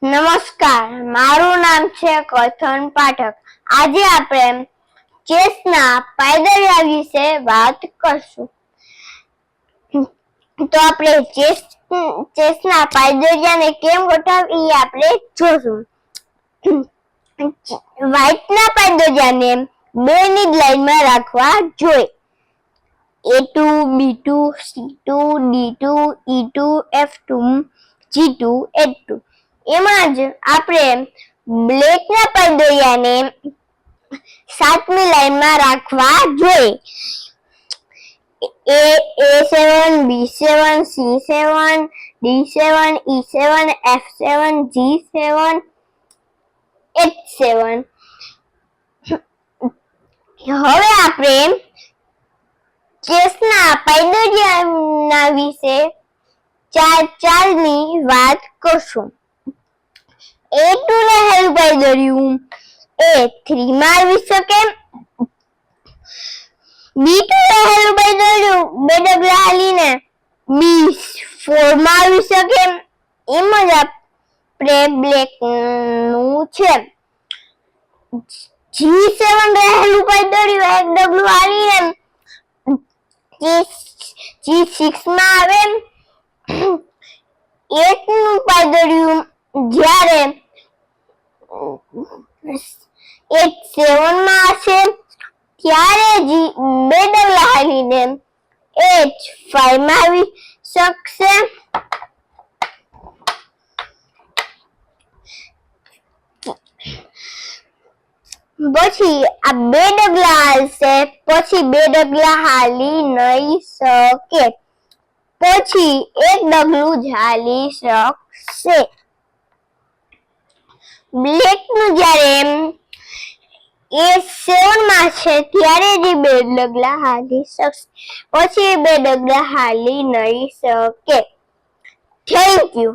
નમસ્કાર, મારું નામ છે કથન પાઠક. આજે આપણે ચેસના પાયદળિયા વિશે વાત કરશું. તો આપણે ચેસના પાયદળિયાને કેમ ગોઠવવી એ આપણે જોશું. વ્હાઇટના પાયદળિયાને બે ની લાઈનમાં રાખવા જોઈએ. A2, B2, C2, D2, E2, F2, G2, H2. એમાં જ આપણે બ્લેકના પાયદળિયાને 7મી લાઈનમાં રાખવા જોઈએ. A7, B7, C7, D7, E7, F7, G7, H7. હવે આપણે ચેસના પાયદળિયાના વિશે ચાલની વાત કરશું. A2 ને હેલું પાયદળિયું A3 માં આવી શકે. B2 ને હેલું પાયદળિયું બે ડગલા હાલીને B4 માં આવી શકે. એમ જ આપણે બ્લેક નું છે. G7 રહેલું પાયદળિયું એક ડગલું હાલીને G6 માં આવે. 8 નું પાયદળિયું જ્યારે H7 માં હશે ત્યારે બે ડગલા હાલીને H5 માં આવી શકશે. પછી આ બે ડગલા હાલશે, પછી બે ડગલા હાલી નહીં શકે, પછી એક ડગલું જ હાલી શકશે. બ્લેક નું જ્યારે A7 માં છે ત્યારે જ બે ડગલા હાલી શકશે, પછી બે ડગલા હાલી નહીં શકે. Thank you.